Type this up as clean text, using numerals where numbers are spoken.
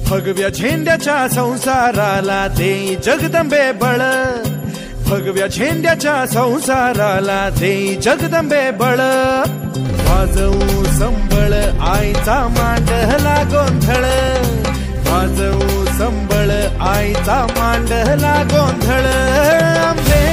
भगव्या झेंड्याच्या संसाराला देई जगदंबे बळ, भगव्या झेंड्याच्या संसाराला देई जगदंबे बळ. वाजवू संबळ आईचा मांडला गोंधळ, वाजवू संबळ आईचा मांडला गोंधळ. आंबे